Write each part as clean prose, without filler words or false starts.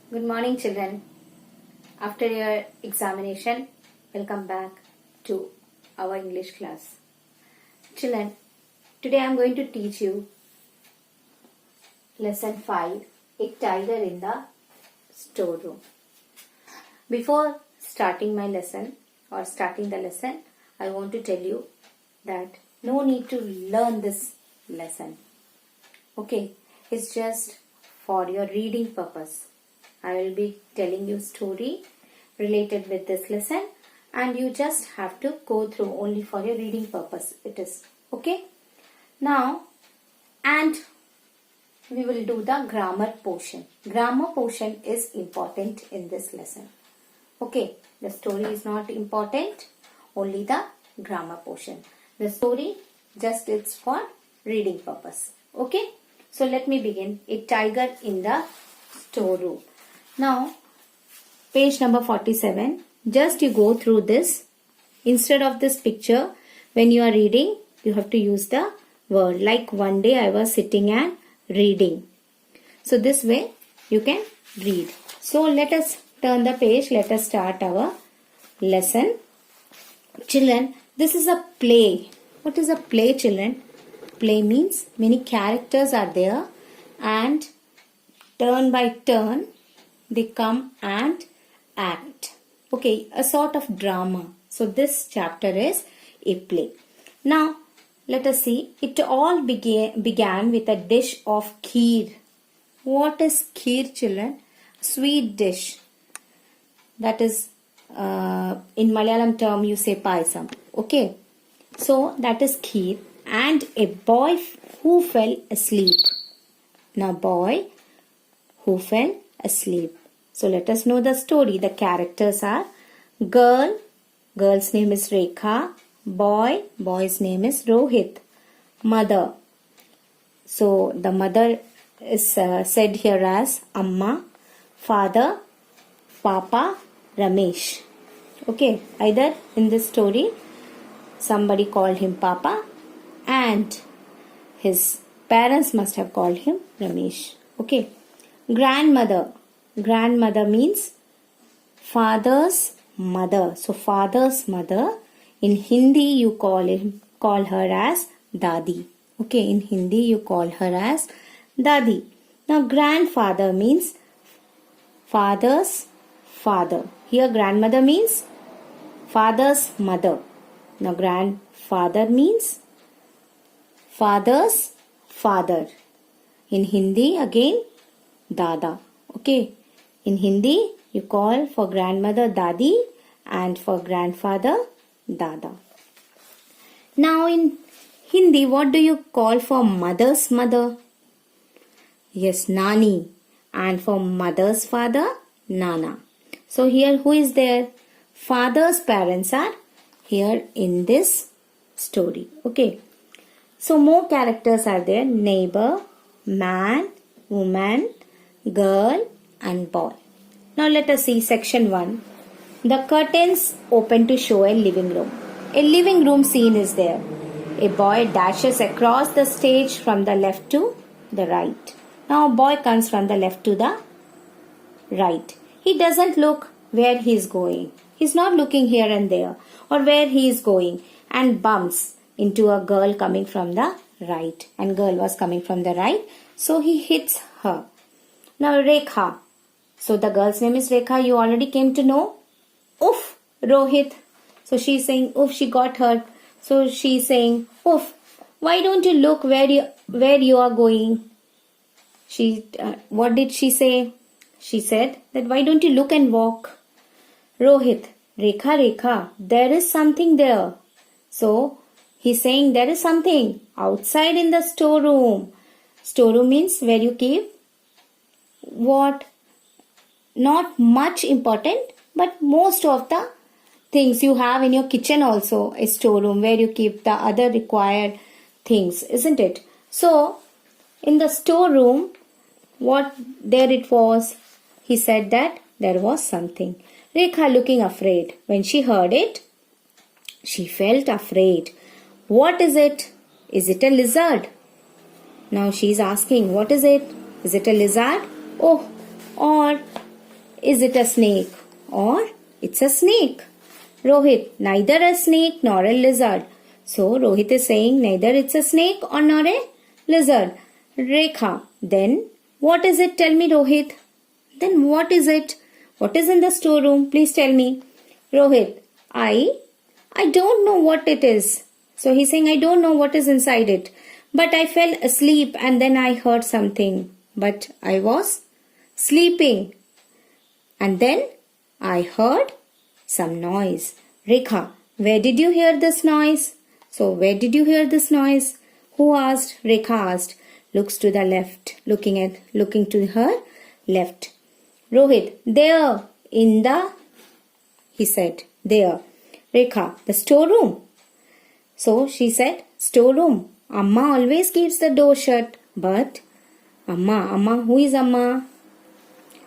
Good morning, children. After your examination, welcome back to our English class. Children, today I am going to teach you lesson 5, A Tiger in the Storeroom. Before starting my lesson or starting the lesson, I want to tell you that no need to learn this lesson. Okay, it's just for your reading purpose. I will be telling you story related with this lesson and you just have to go through only for your reading purpose. It is okay. Now, and we will do the grammar portion. Grammar portion is important in this lesson. Okay, the story is not important, only the grammar portion. The story just it's for reading purpose. Okay, so let me begin. A tiger in the storeroom. Now, page number 47, just you go through this. Instead of this picture, when you are reading, you have to use the word. Like one day I was sitting and reading. So this way you can read. So let us turn the page. Let us start our lesson. Children, this is a play. What is a play, children? Play means many characters are there and turn by turn they come and act. Okay, a sort of drama. So this chapter is a play. Now, let us see. It all began with a dish of kheer. What is kheer, children? Sweet dish. That is, in Malayalam term, you say paisam. Okay. So, that is kheer. And a boy who fell asleep. Now, boy who fell asleep. So let us know the story. The characters are girl, girl's name is Rekha, boy, boy's name is Rohit, mother. So the mother is said here as Amma, father, Papa, Ramesh. Okay, either in this story somebody called him Papa and his parents must have called him Ramesh. Okay. Grandmother. Grandmother means father's mother. So father's mother. In Hindi you call her as Dadi. Okay, in Hindi you call her as Dadi. Now grandfather means father's father. Here grandmother means father's mother. Now grandfather means father's father. In Hindi again Dada. Okay. In Hindi, you call for grandmother Dadi and for grandfather Dada. Now in Hindi, what do you call for mother's mother? Yes, Nani. And for mother's father, Nana. So here who is there? Father's parents are here in this story. Okay. So more characters are there. Neighbor, man, woman, girl and boy. Now let us see section 1. The curtains open to show a living room. A living room scene is there. A boy dashes across the stage from the left to the right. Now a boy comes from the left to the right. He doesn't look where he is going. He's not looking here and there or where he is going and bumps into a girl coming from the right. And girl was coming from the right. So he hits her. Now Rekha. So the girl's name is Rekha. You already came to know. Oof, Rohit. So she's saying, oof, she got hurt. So she's saying, oof, why don't you look where you are going? What did she say? She said that why don't you look and walk? Rohit, Rekha, there is something there. So he's saying there is something outside in the storeroom. Storeroom means where you keep what? Not much important, but most of the things you have in your kitchen also a storeroom where you keep the other required things, isn't it? So, in the storeroom, what there it was, he said that there was something. Rekha looking afraid. When she heard it, she felt afraid. What is it? Is it a lizard? Now she is asking, what is it? Is it a lizard? Oh, or is it a snake or it's a snake? Rohit, neither a snake nor a lizard. So Rohit is saying neither it's a snake or nor a lizard. Rekha, then what is it? Tell me, Rohit. Then what is it? What is in the storeroom? Please tell me. Rohit, I don't know what it is. So he's saying I don't know what is inside it. But I fell asleep and then I heard something. But I was sleeping. And then I heard some noise. Rekha, where did you hear this noise? So where did you hear this noise? Who asked? Rekha asked. Looks to the left. Looking to her left. Rohit, there in the, he said, there. Rekha, the storeroom. So she said, storeroom. Amma always keeps the door shut. But Amma, who is Amma?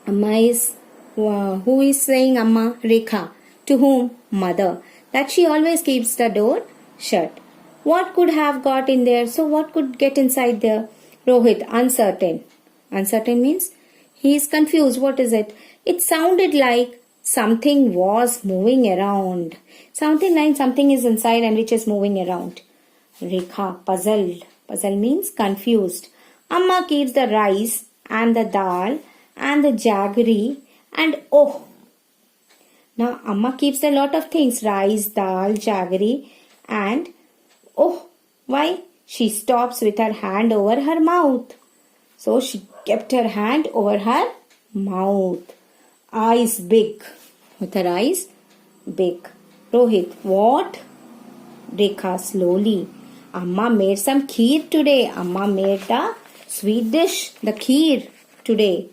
Amma is, who is saying Amma? Rekha. To whom? Mother. That she always keeps the door shut. What could have got in there? So what could get inside there? Rohit, uncertain. Uncertain means he is confused. What is it? It sounded like something was moving around. Something like something is inside and which is moving around. Rekha, puzzled. Puzzled means confused. Amma keeps the rice and the dal and the jaggery and oh. Now Amma keeps a lot of things. Rice, dal, jaggery and oh. Why? She stops with her hand over her mouth. So she kept her hand over her mouth. Eyes big. With her eyes big. Rohit, what? Rekha slowly. Amma made some kheer today. Amma made the sweet dish, the kheer today.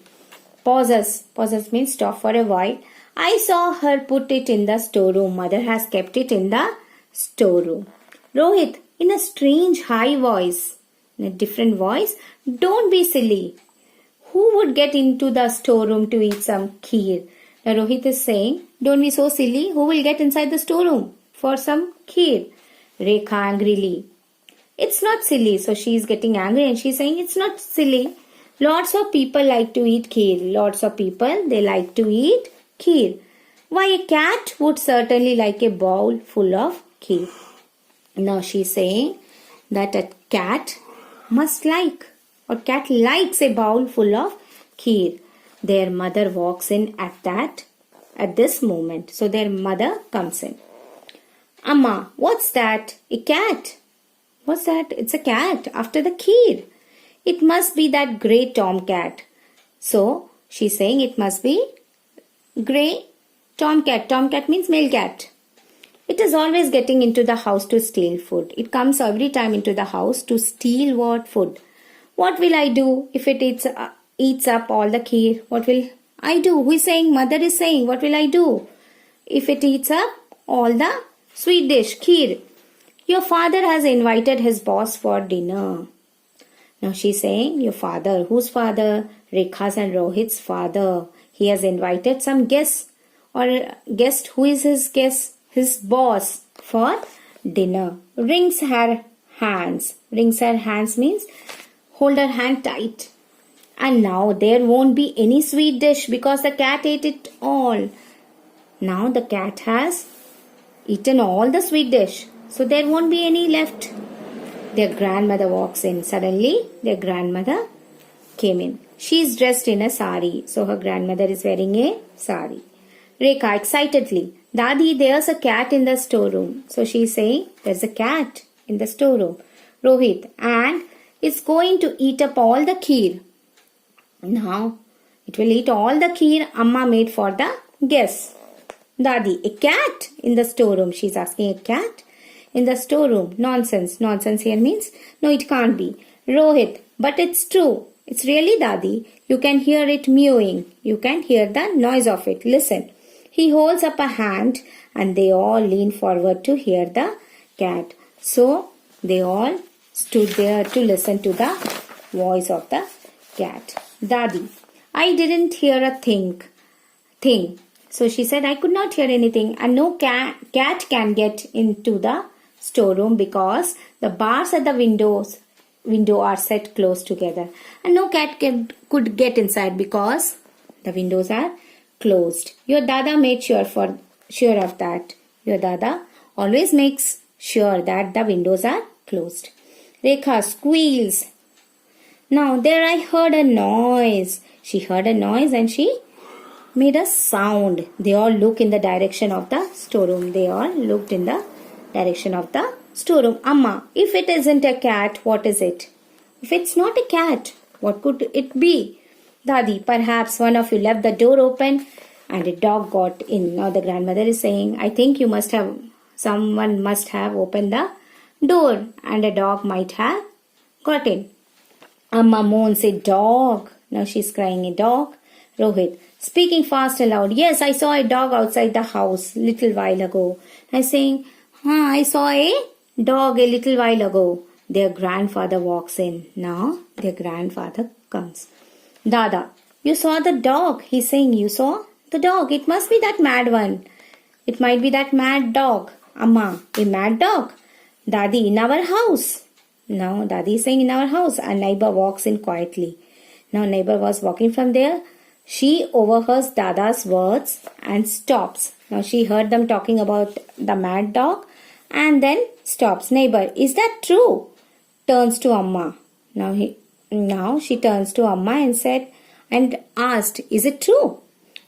Pauses. Pauses means stop for a while. I saw her put it in the storeroom. Mother has kept it in the storeroom. Rohit, in a strange high voice, in a different voice, don't be silly. Who would get into the storeroom to eat some kheer? Now Rohit is saying, don't be so silly. Who will get inside the storeroom for some kheer? Rekha angrily. It's not silly. So she is getting angry and she is saying, it's not silly. Lots of people like to eat kheer. Lots of people, they like to eat kheer. Why, a cat would certainly like a bowl full of kheer. Now she is saying that a cat must like or cat likes a bowl full of kheer. Their mother walks in at this moment. So their mother comes in. Amma, what's that? A cat. What's that? It's a cat after the kheer. It must be that grey tomcat. So she's saying it must be grey tomcat. Tomcat means male cat. It is always getting into the house to steal food. It comes every time into the house to steal what? Food. What will I do if it eats up all the kheer? What will I do? Who is saying? Mother is saying, what will I do if it eats up all the sweet dish, kheer? Your father has invited his boss for dinner. Now she's saying, your father. Whose father? Rekha's and Rohit's father. He has invited some guests. Or guest, who is his guest? His boss for dinner. Wrings her hands. Wrings her hands means hold her hand tight. And now there won't be any sweet dish because the cat ate it all. Now the cat has eaten all the sweet dish. So there won't be any left. Their grandmother walks in. Suddenly their grandmother came in. She is dressed in a sari. So her grandmother is wearing a sari. Rekha excitedly. Dadi, there's a cat in the storeroom. So she is saying, there's a cat in the storeroom. Rohit, and it's going to eat up all the kheer. Now, it will eat all the kheer Amma made for the guests. Dadi, a cat in the storeroom. She's asking, a cat in the storeroom. Nonsense. Nonsense here means, no, it can't be. Rohit, but it's true. It's really Dadi. You can hear it mewing. You can hear the noise of it. Listen. He holds up a hand and they all lean forward to hear the cat. So they all stood there to listen to the voice of the cat. Dadi, I didn't hear a thing. So she said, I could not hear anything, and no cat can get into the storeroom because the bars at the window are set close together, and no cat could get inside because the windows are closed. Your dada made sure of that. Your dada always makes sure that the windows are closed. Rekha squeals. Now there I heard a noise. She heard a noise and she made a sound. They all look in the direction of the storeroom. They all looked in the direction of the storeroom. Amma, if it isn't a cat, what is it? If it's not a cat, what could it be? Dadi, perhaps one of you left the door open and a dog got in. Now the grandmother is saying, I think someone must have opened the door and a dog might have got in. Amma moans, a dog. Now she's crying, a dog. Rohit, speaking fast and loud, yes, I saw a dog outside the house little while ago. I'm saying, I saw a dog a little while ago. Their grandfather walks in. Now their grandfather comes. Dada, you saw the dog. He's saying, you saw the dog. It must be that mad one. It might be that mad dog. Amma, a mad dog. Dadi, in our house. Now Dadi is saying, in our house. A neighbor walks in quietly. Now neighbor was walking from there. She overhears Dada's words and stops. Now she heard them talking about the mad dog and then stops. Neighbor, is that true? Turns to Amma. Now she turns to Amma and asked, is it true?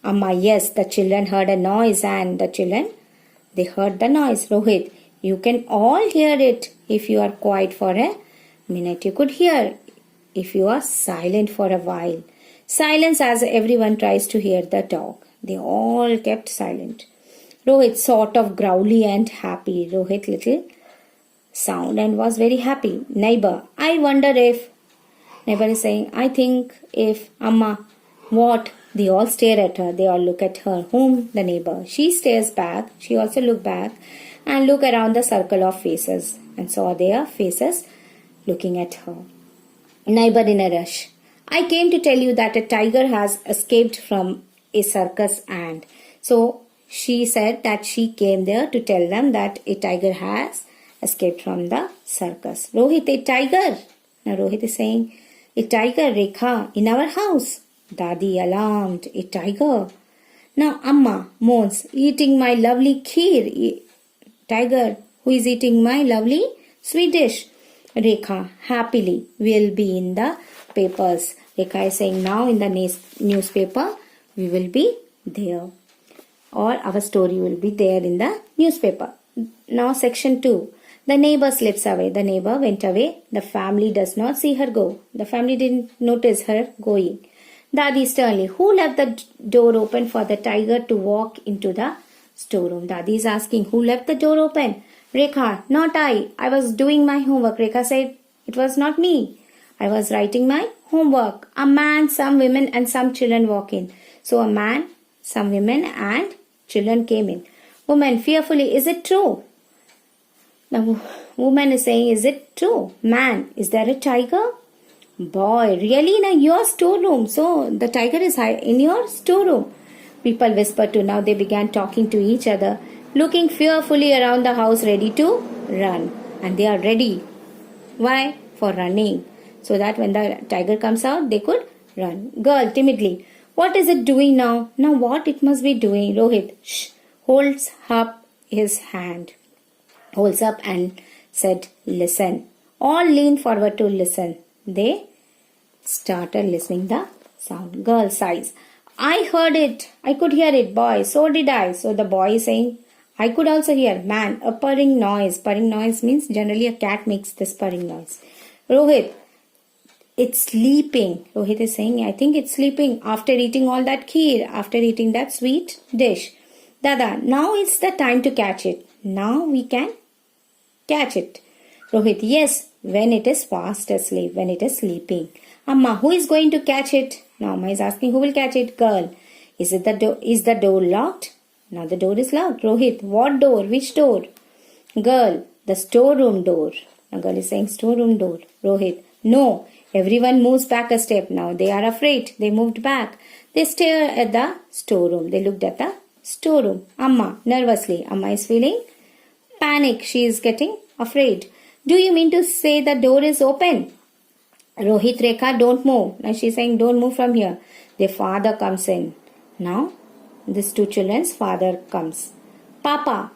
Amma, yes, the children heard a noise and they heard the noise. Rohit, you can all hear it. If you are quiet for a minute, you could hear. If you are silent for a while. Silence as everyone tries to hear the dog. They all kept silent. Rohit sort of growly and happy. Rohit little sound and was very happy. Neighbor, I wonder if... Neighbor is saying, I think if... Amma, what? They all stare at her. They all look at her. Whom? The neighbor. She stares back. She also looked back and looked around the circle of faces and saw their faces looking at her. Neighbor in a rush. I came to tell you that a tiger has escaped from a circus and so she said that she came there to tell them that a tiger has escaped from the circus. Rohit, a tiger. Now Rohit is saying, a tiger, Rekha, in our house. Dadi alarmed, a tiger. Now Amma moans, eating my lovely kheer. Tiger, who is eating my lovely sweet dish? Rekha, happily, will be in the papers. Rekha is saying, now in the newspaper, we will be there. Or our story will be there in the newspaper. Now section 2. The neighbor slips away. The neighbor went away. The family does not see her go. The family didn't notice her going. Dadi sternly, who left the door open for the tiger to walk into the storeroom? Dadi is asking, who left the door open? Rekha, not I. I was doing my homework. Rekha said, it was not me. I was writing my homework. A man, some women and some children walk in. So a man, some women and children came in. Woman fearfully, is it true? The woman is saying, is it true? Man, is there a tiger? Boy, really in your storeroom. So the tiger is in your storeroom. People whispered to. Now they began talking to each other, looking fearfully around the house, ready to run. And they are ready. Why? For running. So that when the tiger comes out, they could run. Girl, timidly, what is it doing now? Now what it must be doing? Rohit, shh, holds up his hand. Holds up and said, listen. All leaned forward to listen. They started listening the sound. Girl sighs. I heard it. I could hear it. Boy, so did I. So the boy is saying, I could also hear. Man, a purring noise. Purring noise means generally a cat makes this purring noise. Rohit, it's sleeping. Rohit is saying, I think it's sleeping after eating all that kheer, after eating that sweet dish. Dada, now is the time to catch it. Now we can catch it. Rohit, yes, when it is fast asleep, when it is sleeping. Amma, who is going to catch it? Now Amma is asking, who will catch it? Girl, is the door locked? Now the door is locked. Rohit, what door? Which door? Girl, the storeroom door. Now girl is saying storeroom door. Rohit, no. Everyone moves back a step. Now they are afraid. They moved back. They stare at the storeroom. They looked at the storeroom. Amma, nervously. Amma is feeling panic. She is getting afraid. Do you mean to say the door is open? Rohit, Rekha, don't move. Now she is saying, don't move from here. Their father comes in. Now these two children's father comes. Papa.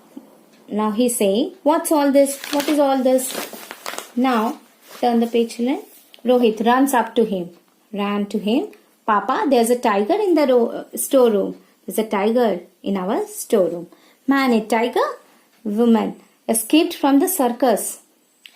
Now he's saying, what's all this? What is all this? Now, turn the page, children. Rohit runs up to him. Ran to him. Papa, there's a tiger in the storeroom. There's a tiger in our storeroom. Man, a tiger? Woman, escaped from the circus.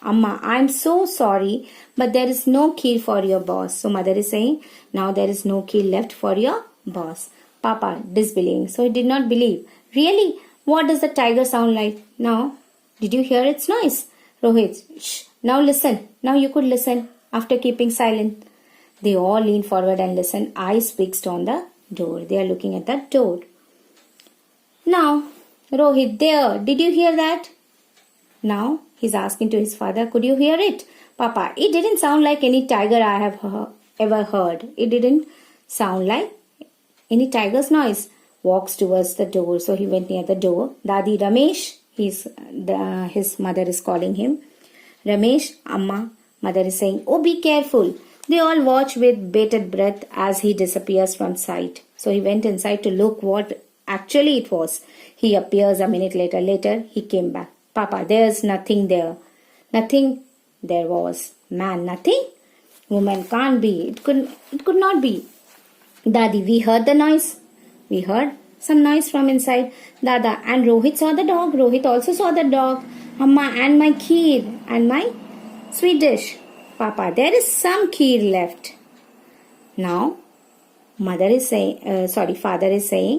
Amma, I'm so sorry, but there is no key for your boss. So mother is saying, now there is no key left for your boss. Papa, disbelieving. So he did not believe. Really? What does the tiger sound like? Now, did you hear its noise? Rohit, shh. Now listen. Now you could listen after keeping silent. They all lean forward and listen, eyes fixed on the door. They are looking at the door. Now, Rohit, there, did you hear that? Now, he's asking to his father, could you hear it? Papa, it didn't sound like any tiger I have ever heard. It didn't sound like any tiger's noise. Walks towards the door. So he went near the door. Dadi, Ramesh, his mother is calling him. Ramesh, Amma, mother is saying, oh, be careful. They all watch with bated breath as he disappears from sight. So he went inside to look what actually it was. He appears a minute later. Later, he came back. Papa, there's nothing there. Nothing there was. Man, nothing? Woman, can't be. It could not be. Dadi, we heard the noise. We heard some noise from inside. Dada, and Rohit saw the dog. Rohit also saw the dog. Amma, and my kheer and my sweet dish. Papa, there is some kheer left. Now, father is saying,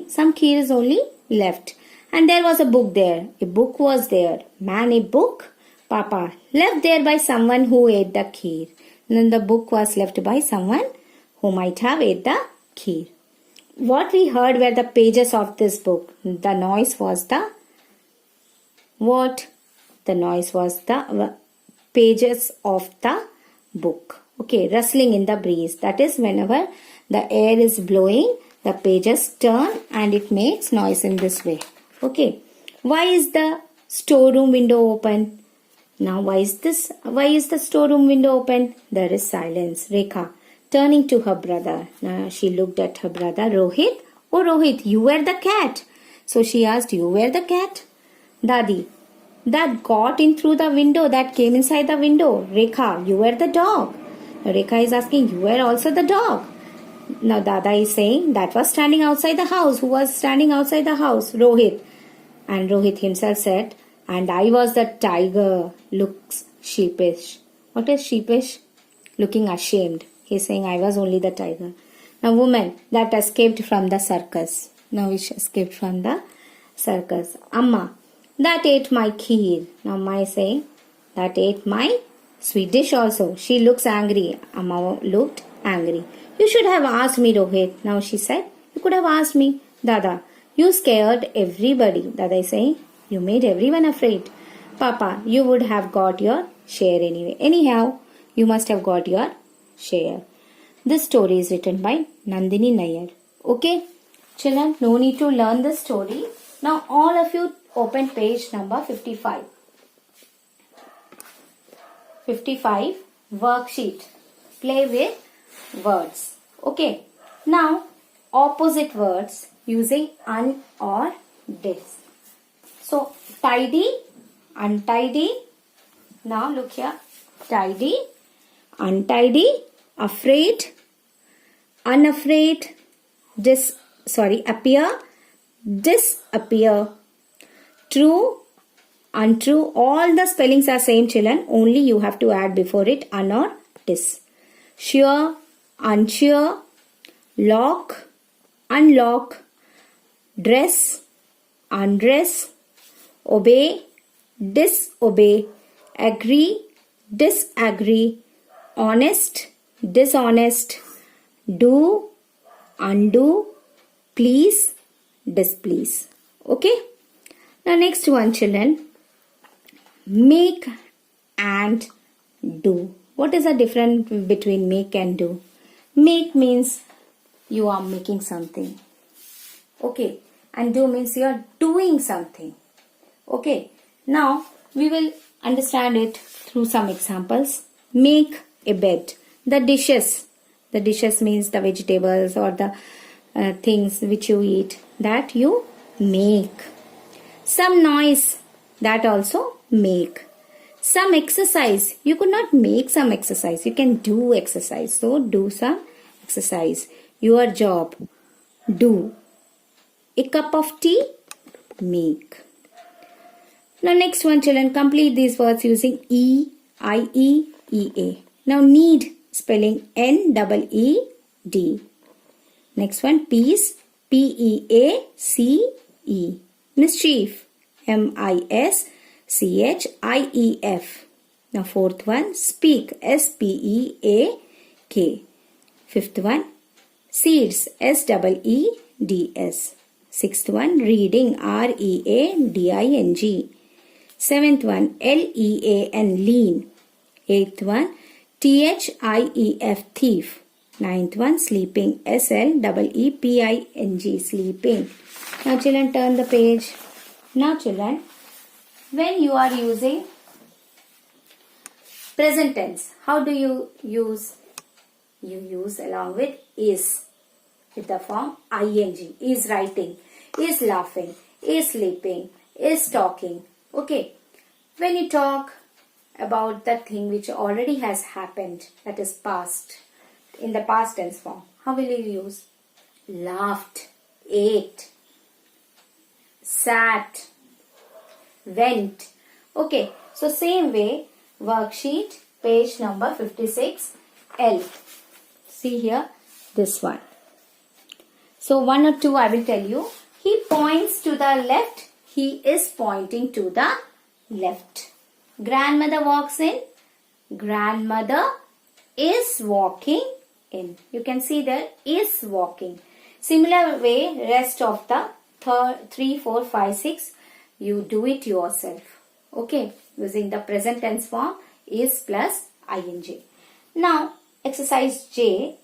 some kheer is only left. And there was a book there. A book was there. Man, a book? Papa, left there by someone who ate the kheer. And then the book was left by someone who might have ate the kheer. What we heard were the pages of this book. The noise was the what? The noise was the pages of the book. Okay, rustling in the breeze. That is whenever the air is blowing, the pages turn and it makes noise in this way. Okay. Why is the storeroom window open? Now why is the storeroom window open? There is silence. Rekha, turning to her brother. Now she looked at her brother. Rohit? Oh Rohit, you were the cat. So she asked, you were the cat? Dadi, that got in through the window, that came inside the window. Rekha, you were the dog. Now Rekha is asking, you were also the dog. Now Dada is saying, that was standing outside the house. Who was standing outside the house? Rohit. And Rohit himself said, and I was the tiger. Looks sheepish. What is sheepish? Looking ashamed. He's saying, I was only the tiger. Now woman that escaped from the circus. Now she escaped from the circus. Amma, that ate my kheer. Now Amma is saying, that ate my sweet dish also. She looks angry. Amma looked angry. You should have asked me, Rohit. Now she said, you could have asked me. Dada, you scared everybody. Dada is saying, you made everyone afraid. Papa, you would have got your share anyway. Anyhow, you must have got your share. This story is written by Nandini Nayyar. Okay, children, no need to learn the story. Now all of you open page number 55. 55 worksheet. Play with words. Okay, now opposite words using un or dis. So tidy, untidy. Now look here. Tidy, untidy, afraid, unafraid, appear, disappear, true, untrue. All the spellings are same, children. Only you have to add before it un or dis. Sure, unsure, lock, unlock, dress, undress, obey, disobey, agree, disagree, honest, dishonest, do, undo, please, displease. Okay. Now next one, children. Make and do. What is the difference between make and do? Make means you are making something. Okay. And do means you are doing something. Okay. Now we will understand it through some examples. Make a bed. The dishes means the vegetables or the things which you eat. that you make. Some noise, that also make. Some exercise, you could not make some exercise, you can do exercise. So do some exercise. Your job, do. A cup of tea, make. Now next one, children, complete these words using E, I-E, E-A. Now need, spelling N-E-E-D. Next one, peace, P-E-A-C-E. Mischief, M-I-S-C-H-I-E-F. Now fourth one, speak, S-P-E-A-K. Fifth one, seeds, S-E-E-D-S. Sixth one, reading, R-E-A-D-I-N-G. Seventh one, L-E-A-N, lean. Eighth one, T-H-I-E-F, thief. Ninth one, sleeping, S-L-E-E-P-I-N-G, sleeping. Now children, turn the page. Now children, when you are using present tense, how do you use? You use along with is, with the form ing. Is writing, is laughing, is sleeping, is talking. Okay. When you talk about that thing which already has happened, that is past, in the past tense form, how will you use? Laughed, ate, sat, went. Okay, so same way, worksheet, page number 56L. See here, this one. So 1 or 2 I will tell you. He points to the left. He is pointing to the left. Grandmother walks in. Grandmother is walking in. You can see there is walking. Similar way, rest of the 3, 4, 5, 6, you do it yourself. Okay, using the present tense form is plus ing. Now, exercise J.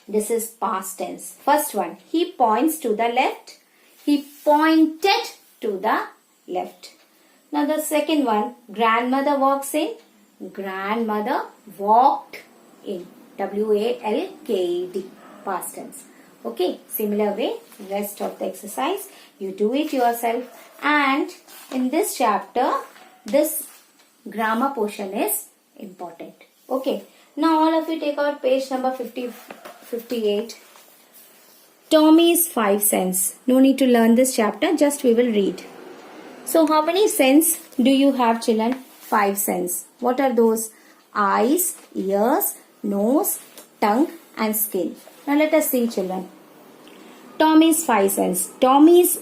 This is past tense. First one, he points to the left. He pointed to the left. Now the second one, grandmother walks in. Grandmother walked in. W-A-L-K-E-D. Past tense. Okay. Similar way, rest of the exercise, you do it yourself. And in this chapter, this grammar portion is important. Okay. Now all of you take out page number 58. Tommy's 5 cents. No need to learn this chapter, just we will read. So how many cents do you have, children? 5 cents. What are those? Eyes, ears, nose, tongue and skin. Now let us see, children. Tommy's 5 cents. Tommy's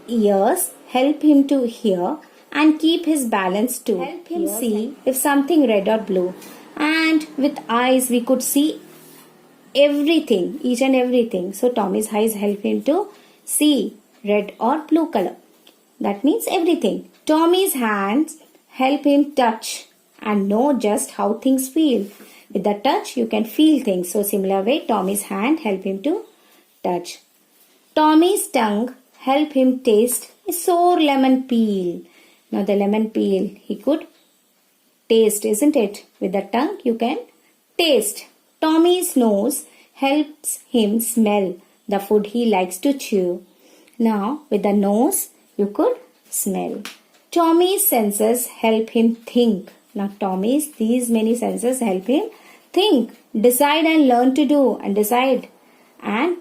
ears help him to hear and keep his balance too. Help him see if something red or blue. And with eyes we could see everything, each and everything. So Tommy's eyes help him to see red or blue color. That means everything. Tommy's hands help him touch and know just how things feel. With the touch, you can feel things. So similar way, Tommy's hand help him to touch. Tommy's tongue help him taste a sour lemon peel. Now the lemon peel he could taste, isn't it? With the tongue you can taste. Tommy's nose helps him smell the food he likes to chew. Now with the nose you could smell. Tommy's senses help him think. Now Tommy's, these many senses help him think, decide and learn to do, and decide and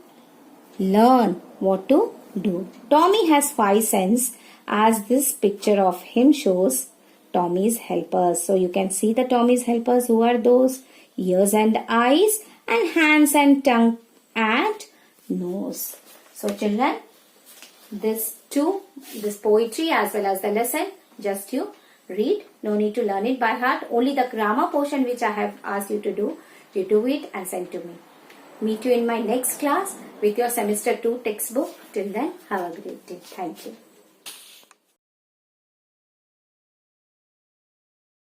learn what to do. Tommy has 5 senses, as this picture of him shows Tommy's helpers. So you can see the Tommy's helpers. Who are those? Ears and eyes, and hands and tongue and nose. So children, this poetry as well as the lesson, just you read. No need to learn it by heart. Only the grammar portion which I have asked you to do, you do it and send to me. Meet you in my next class with your semester 2 textbook. Till then, have a great day. Thank you.